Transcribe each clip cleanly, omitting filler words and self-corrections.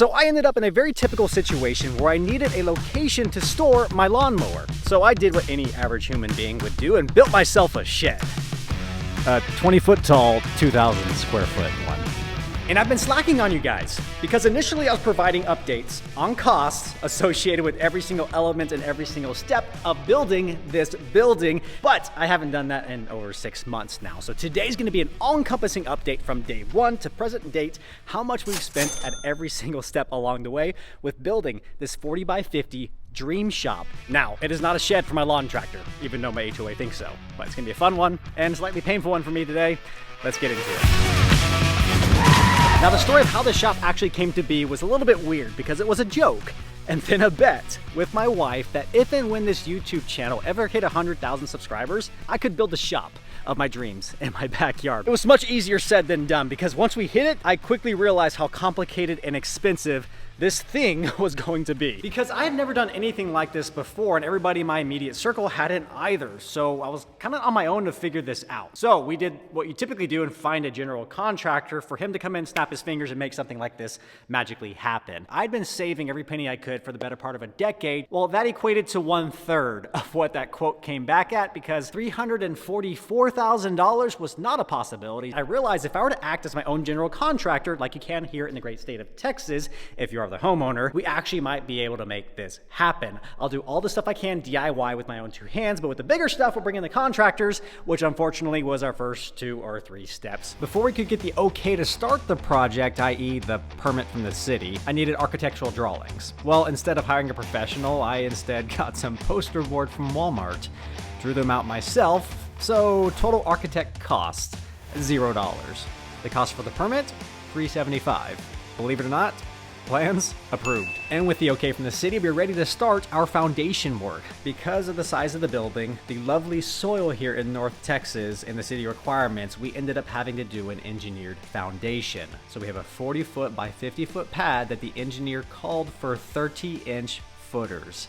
So I ended up in a very typical situation where I needed a location to store my lawnmower. So I did what any average human being would do and built myself a shed. A 20-foot tall, 2,000 square foot one. And I've been slacking on you guys because initially I was providing updates on costs associated with every single element and every single step of building this building, but I haven't done that in over 6 months now. So today's gonna be an all-encompassing update from day one to present date, how much we've spent at every single step along the way with building this 40 by 50 dream shop. Now, it is not a shed for my lawn tractor, even though my HOA thinks so, but it's gonna be a fun one and slightly painful one for me today. Let's get into it. Now, the story of how this shop actually came to be was a little bit weird because it was a joke and then a bet with my wife that if and when this YouTube channel ever hit 100,000 subscribers, I could build the shop of my dreams in my backyard. It was much easier said than done because once we hit it, I quickly realized how complicated and expensive this thing was going to be. Because I had never done anything like this before and everybody in my immediate circle hadn't either. So I was kind of on my own to figure this out. So we did what you typically do and find a general contractor for him to come in, snap his fingers and make something like this magically happen. I'd been saving every penny I could for the better part of a decade. Well, that equated to 1/3 of what that quote came back at because $344,000 was not a possibility. I realized if I were to act as my own general contractor, like you can here in the great state of Texas, if you are the homeowner, we actually might be able to make this happen. I'll do all the stuff I can DIY with my own 2 hands, but with the bigger stuff, we'll bring in the contractors, which unfortunately was our first 2 or 3 steps. Before we could get the okay to start the project, i.e. the permit from the city, I needed architectural drawings. Well, instead of hiring a professional, I instead got some poster board from Walmart, drew them out myself, so total architect cost, $0. The cost for the permit, $375. Believe it or not, plans approved. And with the okay from the city, we're ready to start our foundation work. Because of the size of the building, the lovely soil here in North Texas, and the city requirements, we ended up having to do an engineered foundation. So we have a 40-foot by 50-foot pad that the engineer called for 30-inch footers.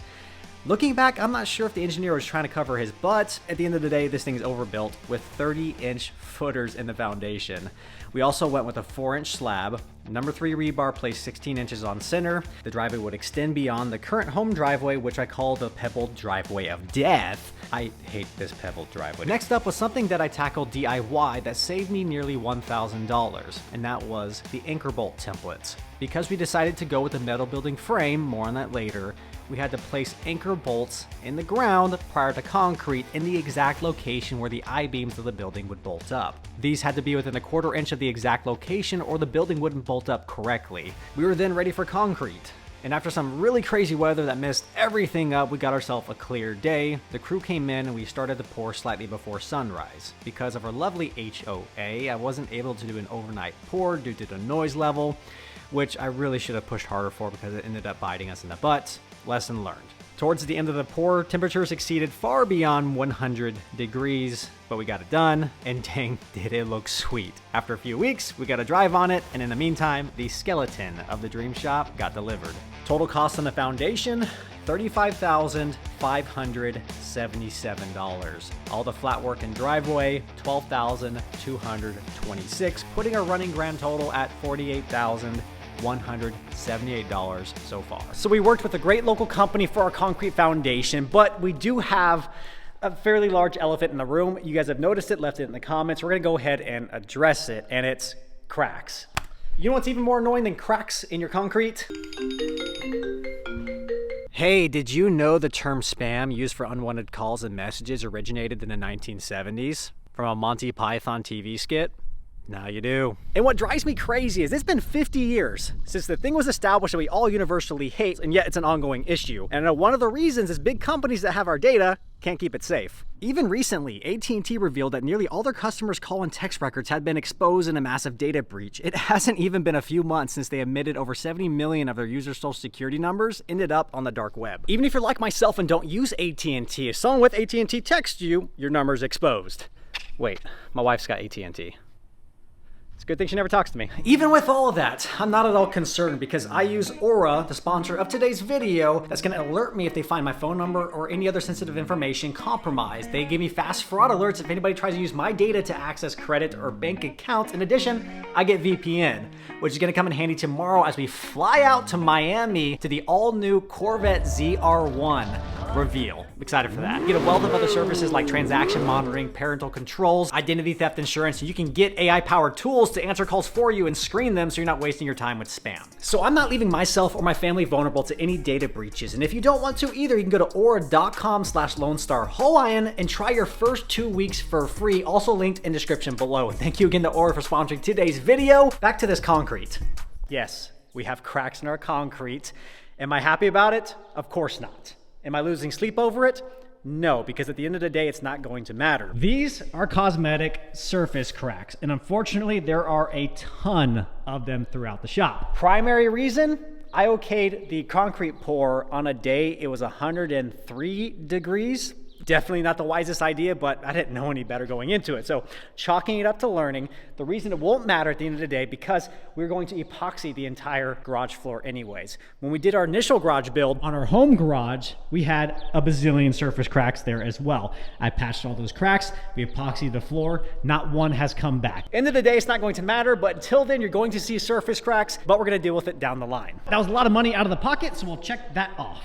Looking back, I'm not sure if the engineer was trying to cover his butt. At the end of the day, this thing's overbuilt with 30-inch footers in the foundation. We also went with a 4-inch slab. Number 3 rebar placed 16 inches on center. The driveway would extend beyond the current home driveway, which I call the pebbled driveway of death. I hate this pebbled driveway. Next up was something that I tackled DIY that saved me nearly $1,000, and that was the anchor bolt templates. Because we decided to go with the metal building frame, more on that later, we had to place anchor bolts in the ground prior to concrete in the exact location where the I-beams of the building would bolt up. These had to be within a 1/4 inch of the exact location or the building wouldn't bolt up correctly. We were then ready for concrete. And after some really crazy weather that messed everything up, we got ourselves a clear day. The crew came in and we started to pour slightly before sunrise. Because of our lovely HOA, I wasn't able to do an overnight pour due to the noise level, which I really should have pushed harder for because it ended up biting us in the butt. Lesson learned. Towards the end of the pour, temperatures exceeded far beyond 100 degrees, but we got it done, and dang, did it look sweet. After a few weeks, we got a drive on it, and in the meantime, the skeleton of the dream shop got delivered. Total cost on the foundation, $35,577. All the flat work and driveway, $12,226, putting our running grand total at $48,178 so far. So we worked with a great local company for our concrete foundation, but we do have a fairly large elephant in the room. You guys have noticed it, left it in the comments. We're gonna go ahead and address it, and it's cracks. You know what's even more annoying than cracks in your concrete? Hey, did you know the term spam used for unwanted calls and messages originated in the 1970s from a Monty Python TV skit? Now you do. And what drives me crazy is it's been 50 years since the thing was established that we all universally hate, and yet it's an ongoing issue. And I know one of the reasons is big companies that have our data can't keep it safe. Even recently, AT&T revealed that nearly all their customers' call and text records had been exposed in a massive data breach. It hasn't even been a few months since they admitted over 70 million of their users' social security numbers ended up on the dark web. Even if you're like myself and don't use AT&T, if someone with AT&T texts you, your number's exposed. Wait, my wife's got AT&T. It's a good thing she never talks to me. Even with all of that, I'm not at all concerned because I use Aura, the sponsor of today's video, that's gonna alert me if they find my phone number or any other sensitive information compromised. They give me fast fraud alerts if anybody tries to use my data to access credit or bank accounts. In addition, I get VPN, which is gonna come in handy tomorrow as we fly out to Miami to the all-new Corvette ZR1 reveal. I'm excited for that. You get a wealth of other services like transaction monitoring, parental controls, identity theft insurance, and you can get AI-powered tools to answer calls for you and screen them so you're not wasting your time with spam. So I'm not leaving myself or my family vulnerable to any data breaches, and if you don't want to either, you can go to aura.com/LoneStarHawaiian and try your first 2 weeks for free, also linked in description below. And thank you again to Aura for sponsoring today's video. Back to this concrete. Yes, we have cracks in our concrete. Am I happy about it? Of course not. Am I losing sleep over it? No, because at the end of the day, it's not going to matter. These are cosmetic surface cracks, and unfortunately, there are a ton of them throughout the shop. Primary reason? I okayed the concrete pour on a day it was 103 degrees. Definitely not the wisest idea, but I didn't know any better going into it. So chalking it up to learning, the reason it won't matter at the end of the day, because we're going to epoxy the entire garage floor anyways. When we did our initial garage build on our home garage, we had a bazillion surface cracks there as well. I patched all those cracks, we epoxied the floor, not one has come back. End of the day, it's not going to matter, but until then, you're going to see surface cracks, but we're gonna deal with it down the line. That was a lot of money out of the pocket, so we'll check that off.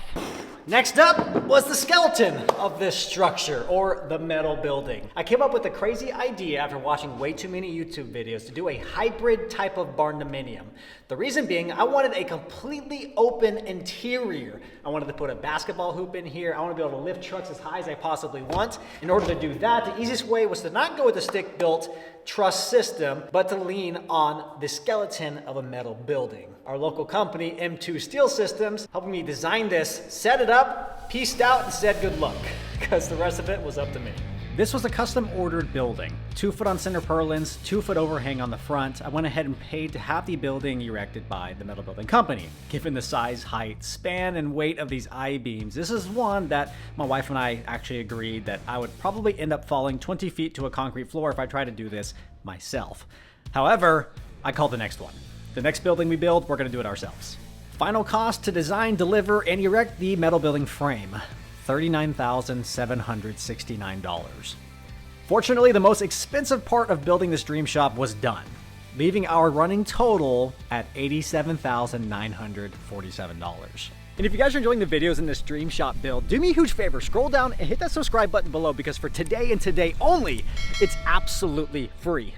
Next up was the skeleton of this structure, or the metal building. I came up with a crazy idea after watching way too many YouTube videos to do a hybrid type of Barndominium. The reason being, I wanted a completely open interior. I wanted to put a basketball hoop in here. I want to be able to lift trucks as high as I possibly want. In order to do that, the easiest way was to not go with a stick-built truss system, but to lean on the skeleton of a metal building. Our local company, M2 Steel Systems, helped me design this, set it up, pieced out, and said good luck, because the rest of it was up to me. This was a custom ordered building. 2 foot on center purlins, 2 foot overhang on the front. I went ahead and paid to have the building erected by the metal building company. Given the size, height, span, and weight of these I-beams, this is one that my wife and I actually agreed that I would probably end up falling 20 feet to a concrete floor if I tried to do this myself. However, I called the next one. The next building we build, we're gonna do it ourselves. Final cost to design, deliver, and erect the metal building frame. $39,769. Fortunately, the most expensive part of building this dream shop was done, leaving our running total at $87,947. And if you guys are enjoying the videos in this dream shop build, do me a huge favor, scroll down and hit that subscribe button below, because for today and today only, it's absolutely free.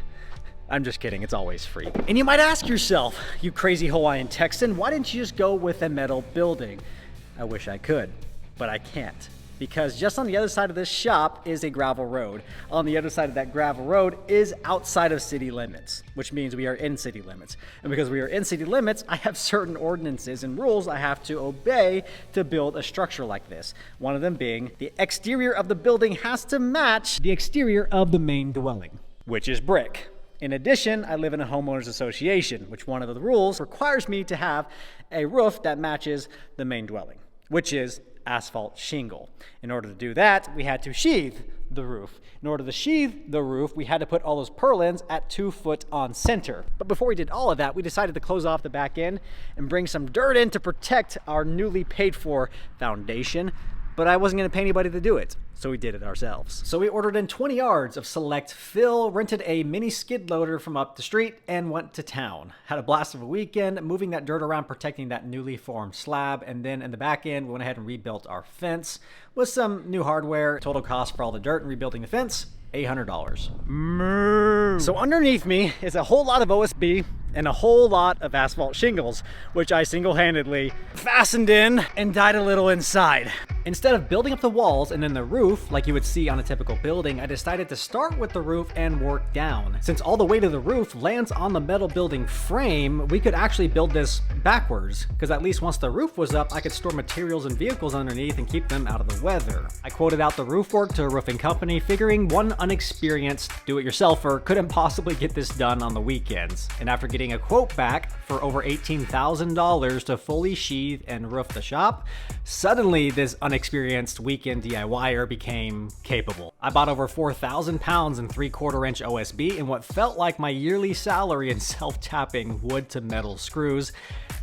I'm just kidding, it's always free. And you might ask yourself, you crazy Hawaiian Texan, why didn't you just go with a metal building? I wish I could, but I can't. Because just on the other side of this shop is a gravel road. On the other side of that gravel road is outside of city limits, which means we are in city limits. And because we are in city limits, I have certain ordinances and rules I have to obey to build a structure like this. One of them being the exterior of the building has to match the exterior of the main dwelling, which is brick. In addition, I live in a homeowners association, which one of the rules requires me to have a roof that matches the main dwelling, which is asphalt shingle. In order to do that, we had to sheathe the roof. In order to sheathe the roof, we had to put all those purlins at 2 foot on center. But before we did all of that, we decided to close off the back end and bring some dirt in to protect our newly paid for foundation. But I wasn't gonna pay anybody to do it, so we did it ourselves. So we ordered in 20 yards of select fill, rented a mini skid loader from up the street, and went to town. Had a blast of a weekend, moving that dirt around, protecting that newly formed slab, and then in the back end, we went ahead and rebuilt our fence with some new hardware. Total cost for all the dirt and rebuilding the fence, $800. So underneath me is a whole lot of OSB and a whole lot of asphalt shingles, which I single-handedly fastened in and dyed a little inside. Instead of building up the walls and then the roof like you would see on a typical building, I decided to start with the roof and work down. Since all the weight of the roof lands on the metal building frame, we could actually build this backwards, because at least once the roof was up, I could store materials and vehicles underneath and keep them out of the weather. I quoted out the roof work to a roofing company, figuring one unexperienced do-it-yourselfer couldn't possibly get this done on the weekends. And after getting a quote back for over $18,000 to fully sheathe and roof the shop, suddenly this unexperienced inexperienced weekend DIYer became capable. I bought over 4,000 pounds in 3/4 inch OSB in what felt like my yearly salary in self-tapping wood to metal screws,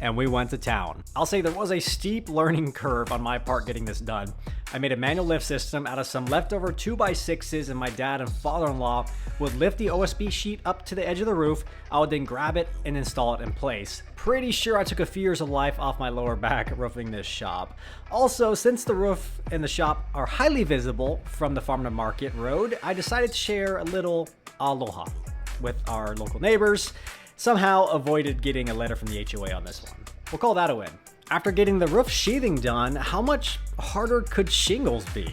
and we went to town. I'll say there was a steep learning curve on my part getting this done. I made a manual lift system out of some leftover 2x6s, and my dad and father-in-law would lift the OSB sheet up to the edge of the roof. I would then grab it and install it in place. Pretty sure I took a few years of life off my lower back roofing this shop. Also, since the roof and the shop are highly visible from the farm to market road, I decided to share a little aloha with our local neighbors. Somehow avoided getting a letter from the HOA on this one. We'll call that a win. After getting the roof sheathing done, how much harder could shingles be?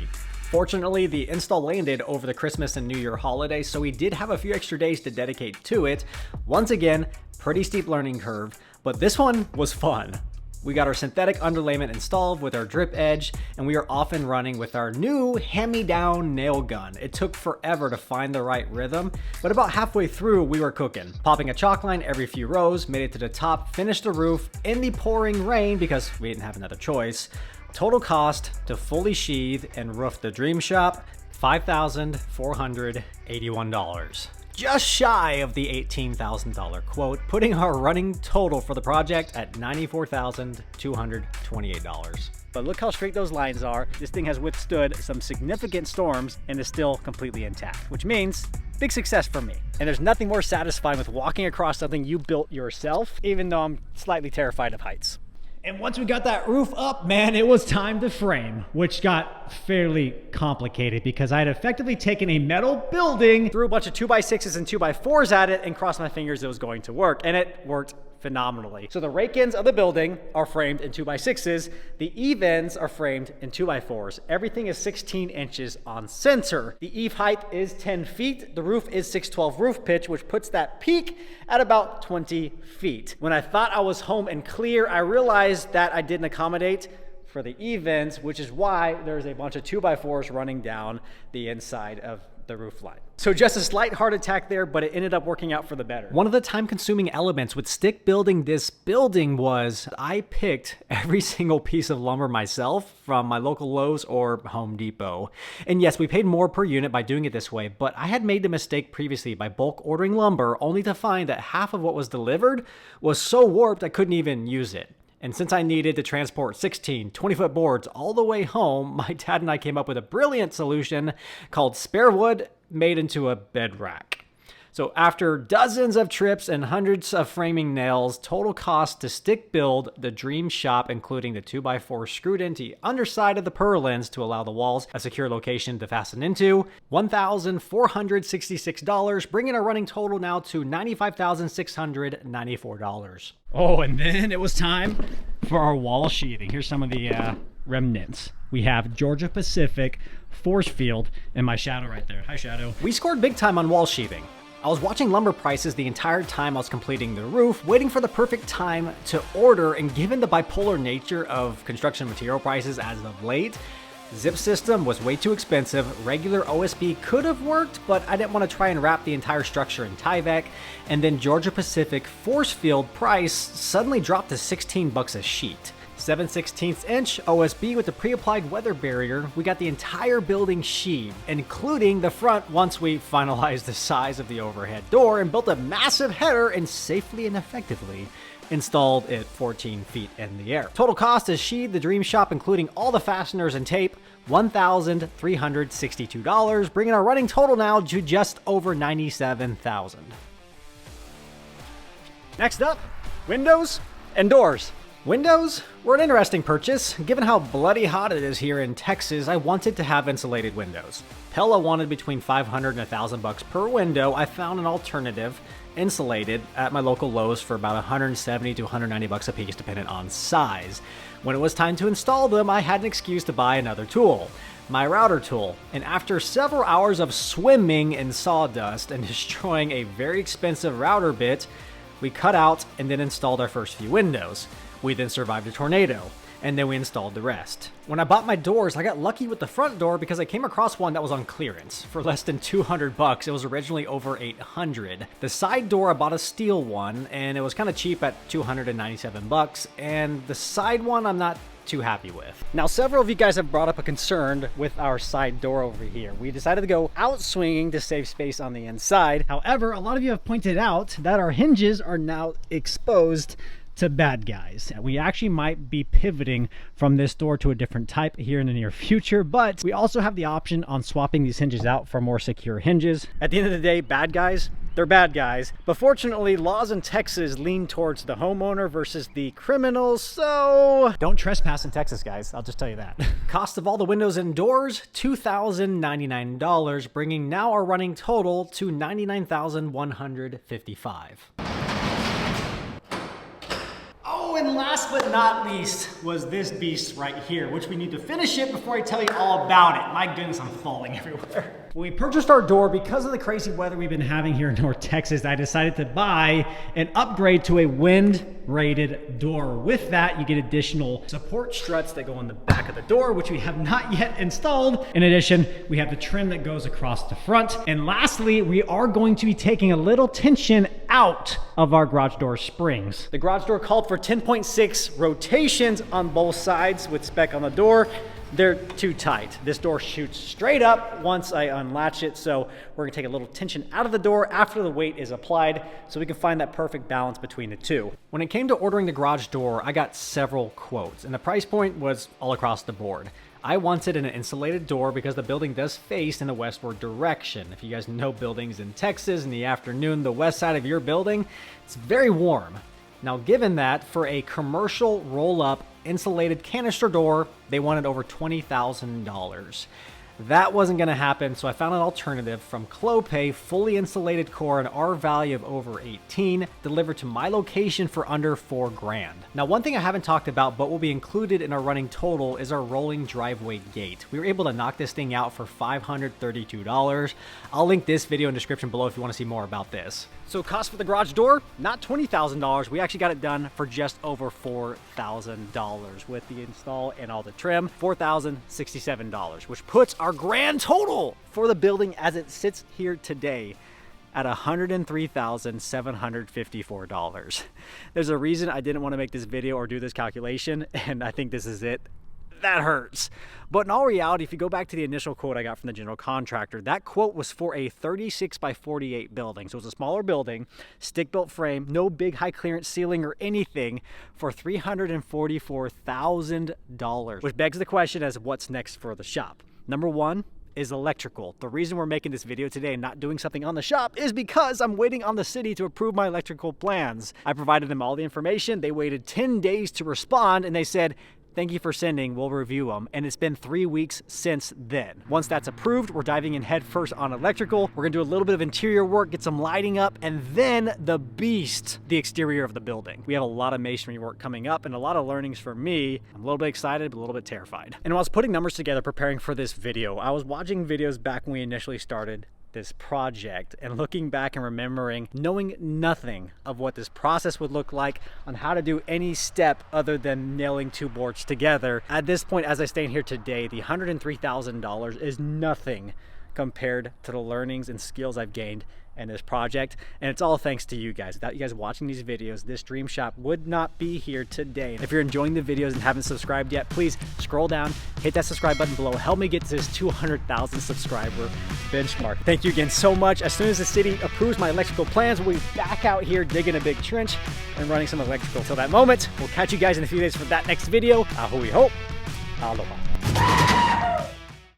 Fortunately, the install landed over the Christmas and New Year holidays, so we did have a few extra days to dedicate to it. Once again, pretty steep learning curve, but this one was fun. We got our synthetic underlayment installed with our drip edge, and we are off and running with our new hand-me-down nail gun. It took forever to find the right rhythm, but about halfway through, we were cooking. Popping a chalk line every few rows, made it to the top, finished the roof in the pouring rain because we didn't have another choice. Total cost to fully sheathe and roof the dream shop, $5,481. Just shy of the $18,000 quote, putting our running total for the project at $94,228. But look how straight those lines are. This thing has withstood some significant storms and is still completely intact, which means big success for me. And there's nothing more satisfying with walking across something you built yourself, even though I'm slightly terrified of heights. And once we got that roof up, man, it was time to frame, which got fairly complicated because I had effectively taken a metal building, threw a bunch of 2x6s and 2x4s at it, and crossed my fingers it was going to work, and it worked phenomenally. So the rake-ins of the building are framed in 2x6s, the eave ends are framed in 2x4s. Everything is 16 inches on center. The eave height is 10 feet. The roof is 612 roof pitch, which puts that peak at about 20 feet. When I thought I was home and clear, I realized that I didn't accommodate for the eave ends, which is why there's a bunch of 2x4s running down the inside of the roof line. So just a slight heart attack there, but it ended up working out for the better. One of the time-consuming elements with stick building this building was I picked every single piece of lumber myself from my local Lowe's or Home Depot. And yes, we paid more per unit by doing it this way, but I had made the mistake previously by bulk ordering lumber only to find that half of what was delivered was so warped I couldn't even use it. And since I needed to transport 16 20-foot boards all the way home, my dad and I came up with a brilliant solution called spare wood made into a bed rack. So after dozens of trips and hundreds of framing nails, total cost to stick build the dream shop, including the 2x4 screwed into the underside of the purlins to allow the walls a secure location to fasten into, $1,466, bringing our running total now to $95,694. oh, and then it was time for our wall sheathing. Here's some of the remnants. We have Georgia Pacific, Force Field, and my Shadow right there. Hi, Shadow. We scored big time on wall sheathing. I was watching lumber prices the entire time I was completing the roof, waiting for the perfect time to order, and given the bipolar nature of construction material prices as of late, zip system was way too expensive. Regular OSB could have worked, but I didn't want to try and wrap the entire structure in Tyvek. And then Georgia Pacific Force Field price suddenly dropped to $16 a sheet. 7/16 inch OSB with the pre-applied weather barrier. We got the entire building sheathed, including the front once we finalized the size of the overhead door and built a massive header and safely and effectively installed it 14 feet in the air. Total cost to sheathe the dream shop, including all the fasteners and tape, $1,362, bringing our running total now to just over $97,000. Next up, windows and doors. Windows were an interesting purchase. Given how bloody hot it is here in Texas, I wanted to have insulated windows. Pella wanted between $500 and $1,000 per window. I found an alternative, insulated, at my local Lowe's for about $170 to $190 a piece, depending on size. When it was time to install them, I had an excuse to buy another tool, my router tool. And after several hours of swimming in sawdust and destroying a very expensive router bit, we cut out and then installed our first few windows. We then survived a tornado, and then we installed the rest. When I bought my doors, I got lucky with the front door because I came across one that was on clearance for less than $200. It was originally over $800. The side door, I bought a steel one, and it was kind of cheap at $297. And the side one, I'm not too happy with. Now, several of you guys have brought up a concern with our side door over here. We decided to go out swinging to save space on the inside. However, a lot of you have pointed out that our hinges are now exposed to bad guys. We actually might be pivoting from this door to a different type here in the near future, but we also have the option on swapping these hinges out for more secure hinges. At the end of the day, bad guys, they're bad guys. But fortunately, laws in Texas lean towards the homeowner versus the criminals, so don't trespass in Texas, guys. I'll just tell you that. Cost of all the windows and doors, $2,099, bringing now our running total to $99,155. Oh, and last but not least was this beast right here, which we need to finish it before I tell you all about it. My goodness, I'm falling everywhere. When we purchased our door, because of the crazy weather we've been having here in North Texas, I decided to buy an upgrade to a wind-rated door. With that, you get additional support struts that go on the back of the door, which we have not yet installed. In addition, we have the trim that goes across the front. And lastly, we are going to be taking a little tension out of our garage door springs. The garage door called for 10.6 rotations on both sides with spec on the door. They're too tight. This door shoots straight up once I unlatch it, so we're gonna take a little tension out of the door after the weight is applied so we can find that perfect balance between the two. When it came to ordering the garage door, I got several quotes, and the price point was all across the board. I wanted an insulated door because the building does face in the westward direction. If you guys know buildings in Texas in the afternoon, the west side of your building, it's very warm. Now, given that, for a commercial roll-up insulated canister door, they wanted over $20,000. That wasn't going to happen, so I found an alternative from Clopay, fully insulated core, an R value of over 18, delivered to my location for under $4 grand. Now, one thing I haven't talked about, but will be included in our running total, is our rolling driveway gate. We were able to knock this thing out for $532. I'll link this video in the description below if you want to see more about this. So cost for the garage door, not $20,000. We actually got it done for just over $4,000 with the install and all the trim, $4,067, which puts our grand total for the building as it sits here today at $103,754. There's a reason I didn't want to make this video or do this calculation, and I think this is it. That hurts. But in all reality, if you go back to the initial quote I got from the general contractor, that quote was for a 36 by 48 building. So it was a smaller building, stick-built frame, no big high clearance ceiling or anything, for $344,000, which begs the question as what's next for the shop. Number one is electrical. The reason we're making this video today and not doing something on the shop is because I'm waiting on the city to approve my electrical plans. I provided them all the information. They waited 10 days to respond, and they said, "Thank you for sending, we'll review them." And it's been 3 weeks since then. Once that's approved, we're diving in head first on electrical. We're gonna do a little bit of interior work, get some lighting up, and then the beast, the exterior of the building. We have a lot of masonry work coming up and a lot of learnings for me. I'm a little bit excited, but a little bit terrified. And when I was putting numbers together, preparing for this video, I was watching videos back when we initially started this project and looking back and remembering knowing nothing of what this process would look like on how to do any step other than nailing two boards together. At this point, as I stand here today, the $103,000 is nothing compared to the learnings and skills I've gained in this project, and it's all thanks to you guys. Without you guys watching these videos, this dream shop would not be here today. If you're enjoying the videos and haven't subscribed yet, please scroll down, hit that subscribe button below, help me get to this 200,000 subscriber benchmark. Thank you again so much. As soon as the city approves my electrical plans, we'll be back out here digging a big trench and running some electrical. Till that moment, we'll catch you guys in a few days for that next video. Ahui ho, aloha.